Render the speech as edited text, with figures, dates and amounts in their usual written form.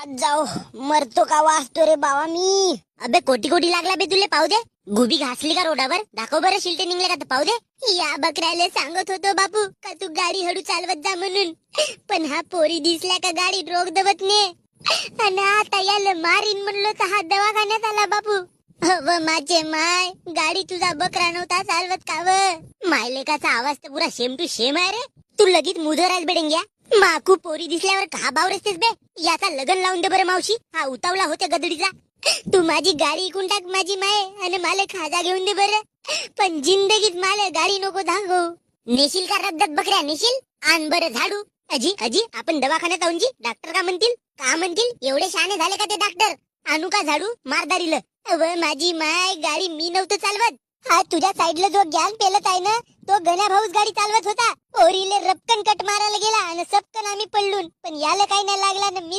आज जाओ मरतो का वाचतो रे बाबा मी. अबे कोटी कोटी लागला बे तुले पाहू दे. गुबी घासली का रोडावर दाखव बरं शिलटे निघले का तर पाहू दे. या बकऱ्याला सांगत होतो बापू का तू गाडी हळू चालवत जा म्हणून, पण हा पोरी दिसल्या का गाडी रोक दवत ने. आणि आता याला मारीन म्हणलो तर हा दवाखान्यात आला बापू. अव माझे माय, गाडी तुझा बकरा नव्हता चालवत का व. मायलेकाचा आवाज तर पुरा सेम टू सेम आहे रे. तू लगेच मुधराज बेडेंग्या. माकू पोरी दिसल्यावर का बावरसतेस बे. याचा लग्न लावून दे बरं मावशी, हा उतावला होते गदडीचा. तू माझी गाडी इकून टाक माझी माय आणि मला खाजा घेऊन दे बरं, पण जिंदगीत मला गाडी नको दाखव. नेशील का रद्दत बकऱ्या नेशील. आण बरं झाडू. अजी अजी आपण दवाखान्यात आऊन जी. डॉक्टर का म्हणतील एवढे शहाणे झाले का ते डॉक्टर. आणू का झाडू मारदारीला. अव माझी माय, गाडी मी नव्हतं चालवत. हा तुझ्या साईडला जो गॅंग पेलत आहे ना, तो गण्या भाऊच गाडी चालवत होता. पोरीले रपकन कट मारायला गेला आणि सबकन आम्ही पडलून, पण याला काही नाही लागला ना मीच